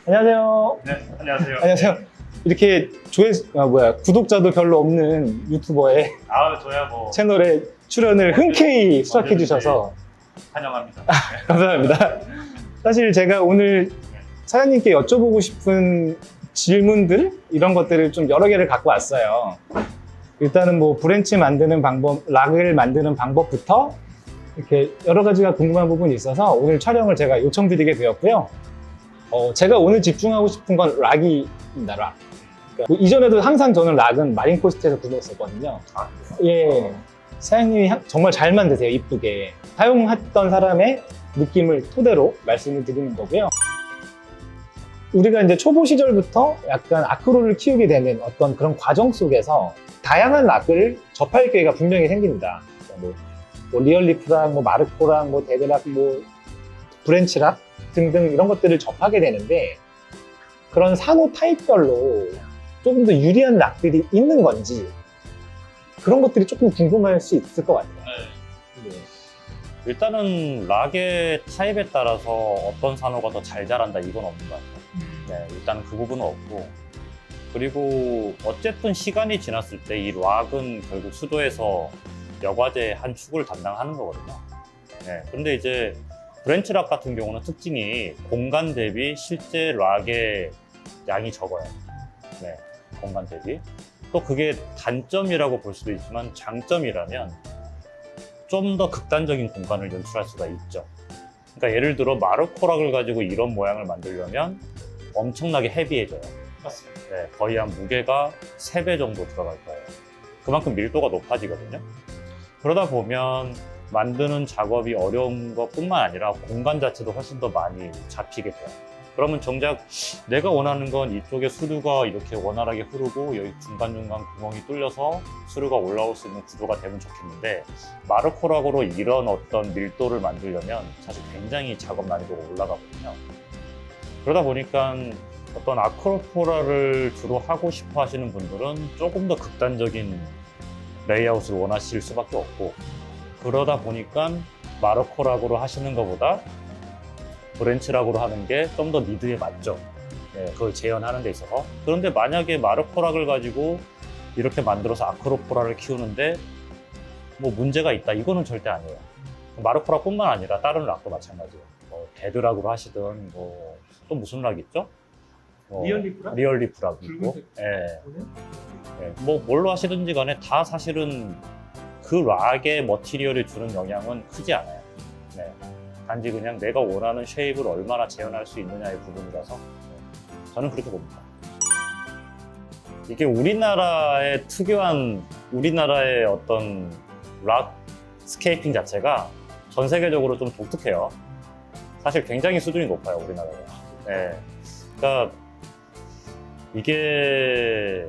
안녕하세요. 네, 안녕하세요. 안녕하세요. 이렇게 구독자도 별로 없는 유튜버의 저야 뭐 채널에 출연을 흔쾌히 수락해 주셔서 환영합니다. 감사합니다. 사실 제가 오늘 사장님께 여쭤보고 싶은 질문들 이런 것들을 좀 여러 개를 갖고 왔어요. 일단은 뭐 브랜치 만드는 방법, 락을 만드는 방법부터 이렇게 여러 가지가 궁금한 부분이 있어서 오늘 촬영을 제가 요청드리게 되었고요. 제가 오늘 집중하고 싶은 건 락입니다, 락. 그러니까 뭐 이전에도 항상 저는 락은 마린코스트에서 구매했었거든요. 예, 사장님이 정말 잘 만드세요, 이쁘게. 사용했던 사람의 느낌을 토대로 말씀을 드리는 거고요. 우리가 이제 초보 시절부터 약간 아크로를 키우게 되는 어떤 그런 과정 속에서 다양한 락을 접할 기회가 분명히 생깁니다. 그러니까 뭐 리얼리프랑, 뭐 마르코랑, 뭐 데드락, 뭐 브랜치락 등등 이런 것들을 접하게 되는데 그런 산호 타입별로 조금 더 유리한 락들이 있는 건지 그런 것들이 조금 궁금할 수 있을 것 같아요. 네. 일단은 락의 타입에 따라서 어떤 산호가 더 잘 자란다 이건 없는 것 같아요. 네, 일단 그 부분은 없고, 그리고 어쨌든 시간이 지났을 때 이 락은 결국 수도에서 여과제 한 축을 담당하는 거거든요. 네, 근데 이제 브랜치 락 같은 경우는 특징이 공간 대비 실제 락의 양이 적어요. 네, 공간 대비. 또 그게 단점이라고 볼 수도 있지만 장점이라면 좀 더 극단적인 공간을 연출할 수가 있죠. 그러니까 예를 들어 마르코락을 가지고 이런 모양을 만들려면 엄청나게 헤비해져요. 맞습니다. 네, 거의 한 무게가 3배 정도 들어갈 거예요. 그만큼 밀도가 높아지거든요. 그러다 보면 만드는 작업이 어려운 것뿐만 아니라 공간 자체도 훨씬 더 많이 잡히게 돼요. 그러면 정작 내가 원하는 건 이쪽에 수류가 이렇게 원활하게 흐르고 여기 중간중간 구멍이 뚫려서 수류가 올라올 수 있는 구조가 되면 좋겠는데 마르코락으로 이런 어떤 밀도를 만들려면 사실 굉장히 작업 난이도가 올라가거든요. 그러다 보니까 어떤 아크로포라를 주로 하고 싶어 하시는 분들은 조금 더 극단적인 레이아웃을 원하실 수밖에 없고, 그러다 보니까 마르코락으로 하시는 것보다 브랜치락으로 하는 게 좀 더 니드에 맞죠. 네, 그걸 재현하는 데 있어서. 그런데 만약에 마르코락을 가지고 이렇게 만들어서 아크로포라를 키우는데 뭐 문제가 있다, 이거는 절대 아니에요. 마르코락뿐만 아니라 다른 락도 마찬가지예요. 뭐 데드락으로 하시든 뭐 또 무슨 락 있죠? 리얼리프락? 리얼리프락 있고, 붉은색. 예. 예, 뭐 뭘로 하시든지 간에 다 사실은 그 락의 머티리얼이 주는 영향은 크지 않아요. 네. 단지 그냥 내가 원하는 쉐입을 얼마나 재현할 수 있느냐의 부분이라서 저는 그렇게 봅니다. 이게 우리나라의 특유한 우리나라의 어떤 락 스케이핑 자체가 전 세계적으로 좀 독특해요. 사실 굉장히 수준이 높아요, 우리나라가. 네. 그러니까 이게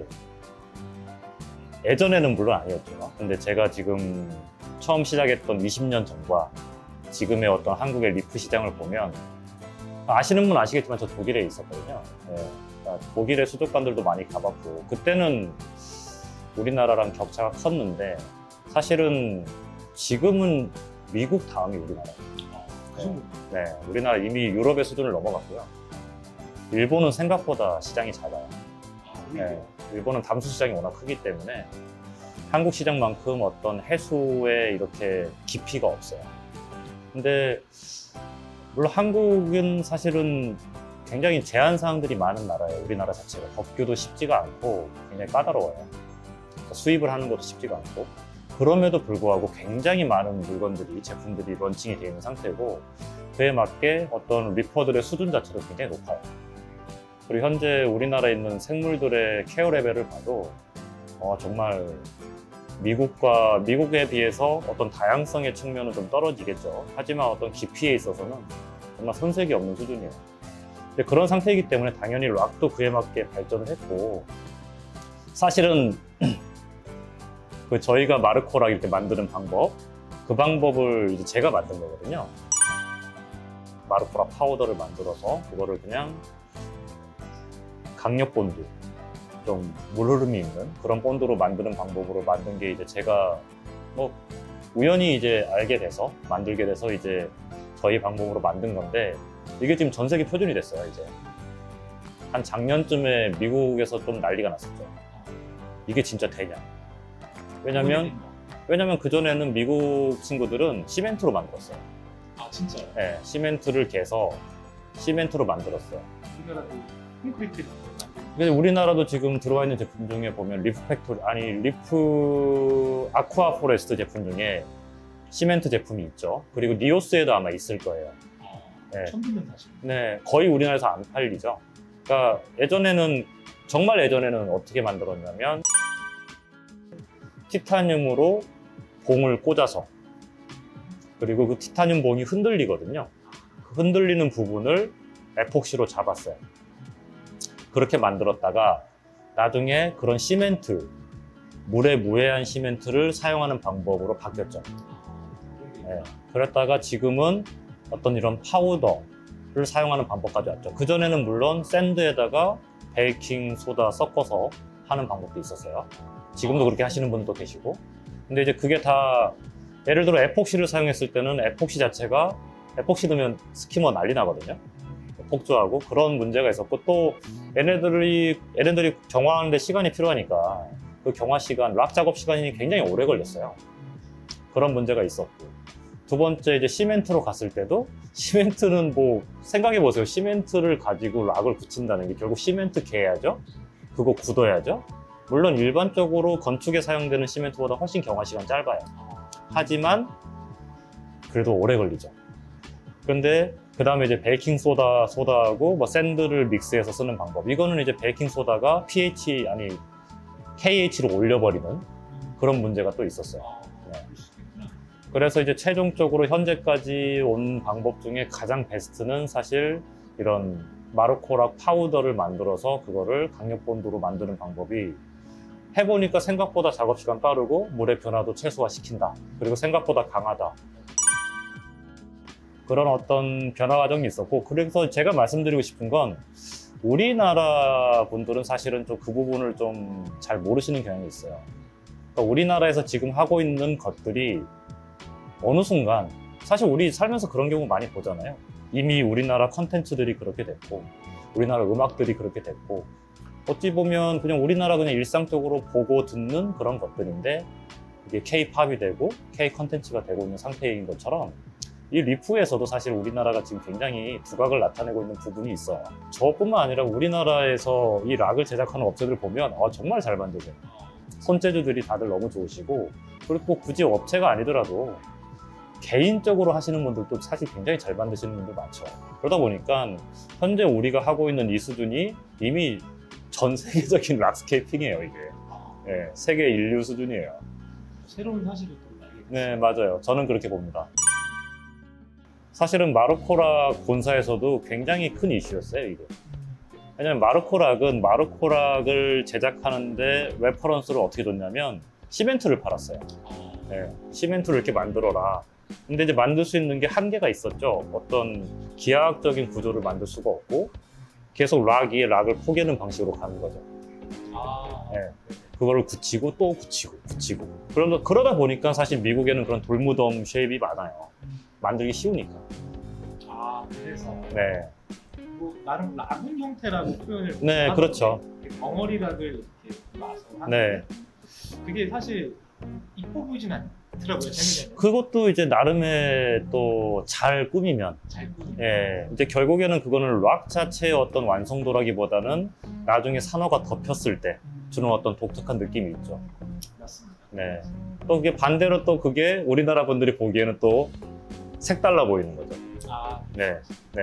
예전에는 물론 아니었지만, 근데 제가 지금 처음 시작했던 20년 전과 지금의 어떤 한국의 리프 시장을 보면, 아시는 분 아시겠지만 저 독일에 있었거든요. 네. 그러니까 독일의 수족관들도 많이 가봤고, 그때는 우리나라랑 격차가 컸는데 사실은 지금은 미국 다음이 우리나라예요. 네, 우리나라 이미 유럽의 수준을 넘어갔고요. 일본은 생각보다 시장이 작아요. 네, 일본은 담수 시장이 워낙 크기 때문에 한국 시장만큼 어떤 해수에 이렇게 깊이가 없어요. 근데 물론 한국은 사실은 굉장히 제한 사항들이 많은 나라예요. 우리나라 자체가 법규도 쉽지가 않고 굉장히 까다로워요. 그러니까 수입을 하는 것도 쉽지가 않고, 그럼에도 불구하고 굉장히 많은 물건들이, 제품들이 런칭이 되어 있는 상태고, 그에 맞게 어떤 리퍼들의 수준 자체도 굉장히 높아요. 그리고 현재 우리나라에 있는 생물들의 케어 레벨을 봐도 정말 미국에 비해서 어떤 다양성의 측면은 좀 떨어지겠죠. 하지만 어떤 깊이에 있어서는 정말 손색이 없는 수준이에요. 근데 그런 상태이기 때문에 당연히 락도 그에 맞게 발전을 했고, 사실은 저희가 마르코락 이렇게 만드는 방법, 그 방법을 이제 제가 만든 거거든요. 마르코락 파우더를 만들어서 그거를 그냥 강력 본드, 좀 물흐름이 있는 그런 본드로 만드는 방법으로 만든 게 이제 제가 뭐 우연히 이제 알게 돼서 만들게 돼서 이제 저희 방법으로 만든 건데, 이게 지금 전 세계 표준이 됐어요, 이제. 한 작년쯤에 미국에서 좀 난리가 났었죠. 이게 진짜 되냐? 왜냐면 그전에는 미국 친구들은 시멘트로 만들었어요. 아 진짜요? 네, 시멘트를 개서 시멘트로 만들었어요. 우리나라도 콘크리트 근데 우리나라도 지금 들어와 있는 제품 중에 보면 리프 아쿠아 포레스트 제품 중에 시멘트 제품이 있죠. 그리고 니오스에도 아마 있을 거예요. 네. 처음 듣는 사실. 네, 거의 우리나라에서 안 팔리죠. 그러니까 정말 예전에는 어떻게 만들었냐면 티타늄으로 봉을 꽂아서, 그리고 그 티타늄 봉이 흔들리거든요. 그 흔들리는 부분을 에폭시로 잡았어요. 그렇게 만들었다가 나중에 그런 시멘트, 물에 무해한 시멘트를 사용하는 방법으로 바뀌었죠. 네. 그랬다가 지금은 어떤 이런 파우더를 사용하는 방법까지 왔죠. 그전에는 물론 샌드에다가 베이킹 소다 섞어서 하는 방법도 있었어요. 지금도 그렇게 하시는 분도 계시고. 근데 이제 그게 다, 예를 들어 에폭시를 사용했을 때는 에폭시 자체가, 에폭시 넣으면 스키머 난리 나거든요. 폭주하고 그런 문제가 있었고, 또 얘네들이 경화하는데 시간이 필요하니까 그 경화 시간, 락 작업 시간이 굉장히 오래 걸렸어요. 그런 문제가 있었고, 두 번째 이제 시멘트로 갔을 때도, 시멘트는 뭐 생각해 보세요. 시멘트를 가지고 락을 붙인다는 게 결국 시멘트 개야죠. 그거 굳어야죠. 물론 일반적으로 건축에 사용되는 시멘트보다 훨씬 경화 시간 짧아요. 하지만 그래도 오래 걸리죠. 그런데 그 다음에 이제 베이킹 소다하고 뭐 샌드를 믹스해서 쓰는 방법. 이거는 이제 베이킹 소다가 KH로 올려버리는 그런 문제가 또 있었어요. 네. 그래서 이제 최종적으로 현재까지 온 방법 중에 가장 베스트는 사실 이런 마르코락 파우더를 만들어서 그거를 강력본드로 만드는 방법이, 해보니까 생각보다 작업시간 빠르고 물의 변화도 최소화시킨다. 그리고 생각보다 강하다. 그런 어떤 변화 과정이 있었고, 그래서 제가 말씀드리고 싶은 건, 우리나라 분들은 사실은 좀 그 부분을 좀 잘 모르시는 경향이 있어요. 그러니까 우리나라에서 지금 하고 있는 것들이 어느 순간, 사실 우리 살면서 그런 경우 많이 보잖아요. 이미 우리나라 컨텐츠들이 그렇게 됐고, 우리나라 음악들이 그렇게 됐고, 어찌 보면 그냥 우리나라 그냥 일상적으로 보고 듣는 그런 것들인데, 이게 K-팝이 되고 K 컨텐츠가 되고 있는 상태인 것처럼, 이 리프에서도 사실 우리나라가 지금 굉장히 두각을 나타내고 있는 부분이 있어요. 저뿐만 아니라 우리나라에서 이 락을 제작하는 업체들 보면 정말 잘 만드세요. 손재주들이 다들 너무 좋으시고, 그리고 또 굳이 업체가 아니더라도 개인적으로 하시는 분들도 사실 굉장히 잘 만드시는 분들 많죠. 그러다 보니까 현재 우리가 하고 있는 이 수준이 이미 전 세계적인 락스케이핑이에요, 이게. 네, 세계 인류 수준이에요. 새로운 사실을 또 알게 됐어요. 네, 맞아요. 저는 그렇게 봅니다. 사실은 마르코락 본사에서도 굉장히 큰 이슈였어요, 이게. 왜냐면 마르코락을 제작하는데 레퍼런스를 어떻게 줬냐면 시멘트를 팔았어요. 네, 시멘트를 이렇게 만들어라. 근데 이제 만들 수 있는 게 한계가 있었죠. 어떤 기하학적인 구조를 만들 수가 없고, 계속 락을 포개는 방식으로 가는 거죠. 네, 그거를 굳히고 또 굳히고. 그러다 보니까 사실 미국에는 그런 돌무덤 쉐입이 많아요. 만들기 쉬우니까. 그래서 네. 뭐 나름 락은 형태라고 표현을 네, 하는데, 그렇죠. 덩어리 락을 이렇게 놔서 네. 하는데, 그게 사실 이뻐 보이진 않더라고요, 생각에는. 그것도 이제 나름의 또 잘 꾸미면, 잘 꾸미. 예, 이제 결국에는 그거는 락 자체의 어떤 완성도라기보다는 나중에 산호가 덮였을 때 주는 어떤 독특한 느낌이 있죠. 맞습니다. 네. 또 그게 반대로 또 그게 우리나라 분들이 보기에는 또 색달라 보이는 거죠. 네. 네.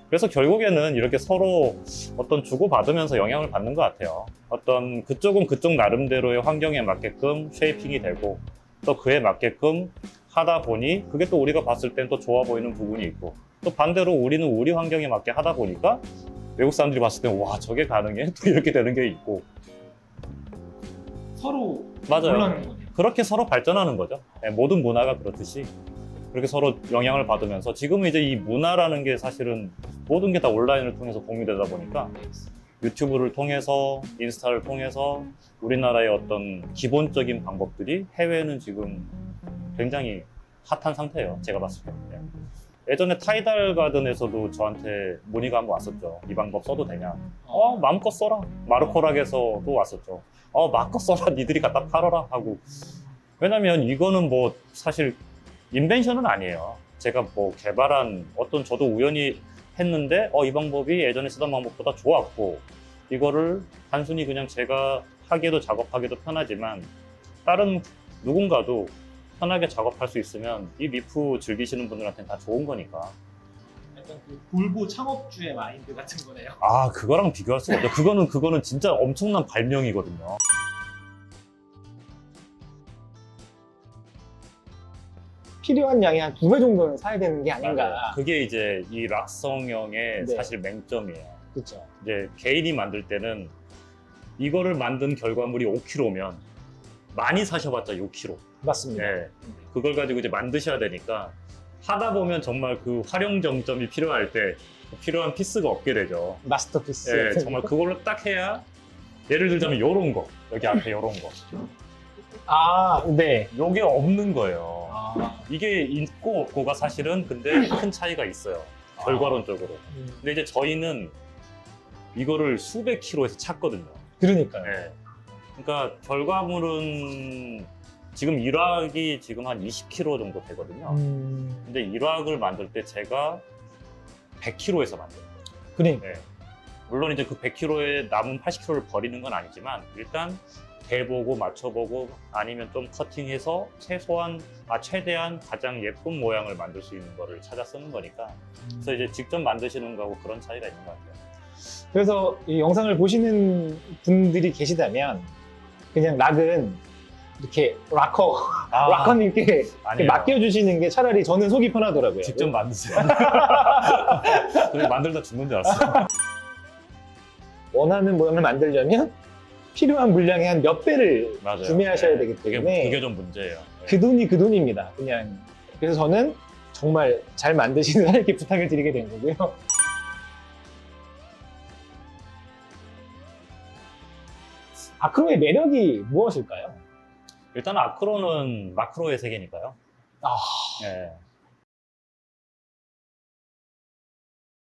그래서 결국에는 이렇게 서로 어떤 주고받으면서 영향을 받는 것 같아요. 어떤 그쪽은 그쪽 나름대로의 환경에 맞게끔 쉐이핑이 되고, 또 그에 맞게끔 하다 보니 그게 또 우리가 봤을 땐 또 좋아 보이는 부분이 있고, 또 반대로 우리는 우리 환경에 맞게 하다 보니까 외국 사람들이 봤을 땐 와, 저게 가능해? 또 이렇게 되는 게 있고. 서로 맞아요. 놀라는 거네요. 그렇게 서로 발전하는 거죠. 네, 모든 문화가 그렇듯이 그렇게 서로 영향을 받으면서, 지금은 이제 이 문화라는 게 사실은 모든 게 다 온라인을 통해서 공유되다 보니까 유튜브를 통해서, 인스타를 통해서 우리나라의 어떤 기본적인 방법들이 해외는 지금 굉장히 핫한 상태예요, 제가 봤을 때. 예전에 타이달 가든에서도 저한테 문의가 한번 왔었죠. 이 방법 써도 되냐? 어. 마음껏 써라. 마르코락에서도 왔었죠. 마음껏 써라. 니들이 갖다 팔아라 하고. 왜냐면 이거는 뭐 사실 인벤션은 아니에요. 제가 뭐 개발한 어떤 저도 우연히 했는데 이 방법이 예전에 쓰던 방법보다 좋았고 이거를 단순히 그냥 제가 하기에도 작업하기도 편하지만 다른 누군가도 편하게 작업할 수 있으면 이 리프 즐기시는 분들한테는 다 좋은 거니까. 약간 그 볼보 창업주의 마인드 같은 거네요. 그거랑 비교할 수가 없죠. 그거는 진짜 엄청난 발명이거든요. 필요한 양이 한 2배 정도는 사야 되는 게 아닌가. 맞아요. 그게 이제 이 락성형의 네. 사실 맹점이에요. 그렇죠. 이제 개인이 만들 때는 이거를 만든 결과물이 5kg면 많이 사셔봤자 6kg. 맞습니다. 네. 그걸 가지고 이제 만드셔야 되니까 하다 보면 정말 그 활용 정점이 필요할 때 필요한 피스가 없게 되죠. 마스터피스. 네, 같은 정말 거. 그걸로 딱 해야 예를 들자면 요런 거 여기 앞에 요런 거 네. 요게 없는 거예요. 아, 이게 있고 없고가 사실은 근데 큰 차이가 있어요. 결과론적으로. 근데 이제 저희는 이거를 수백 킬로에서 찾거든요. 그러니까요. 네. 그러니까 결과물은 지금 1락이 지금 한 20kg 정도 되거든요. 근데 1락을 만들 때 제가 100kg에서 만들어요. 그러니까. 네. 물론 이제 그 100kg에 남은 80kg를 버리는 건 아니지만 일단 대보고 맞춰보고 아니면 좀 커팅해서 최대한 가장 예쁜 모양을 만들 수 있는 거를 찾아 쓰는 거니까 그래서 이제 직접 만드시는 거하고 그런 차이가 있는 것 같아요. 그래서 이 영상을 보시는 분들이 계시다면 그냥 락은 이렇게 락커님께 이렇게 아니에요. 맡겨주시는 게 차라리 저는 속이 편하더라고요. 직접 만드세요. 그래 만들다 죽는 줄 알았어요. 원하는 모양을 만들려면 필요한 물량의 한 몇 배를 맞아요. 구매하셔야 네. 되기 때문에 그게 좀 문제예요. 네. 그 돈이 그 돈입니다. 그냥. 그래서 저는 정말 잘 만드시는 이렇게 부탁을 드리게 된 거고요. 아크로의 매력이 무엇일까요? 일단 아크로는 마크로의 세계니까요. 아. 네.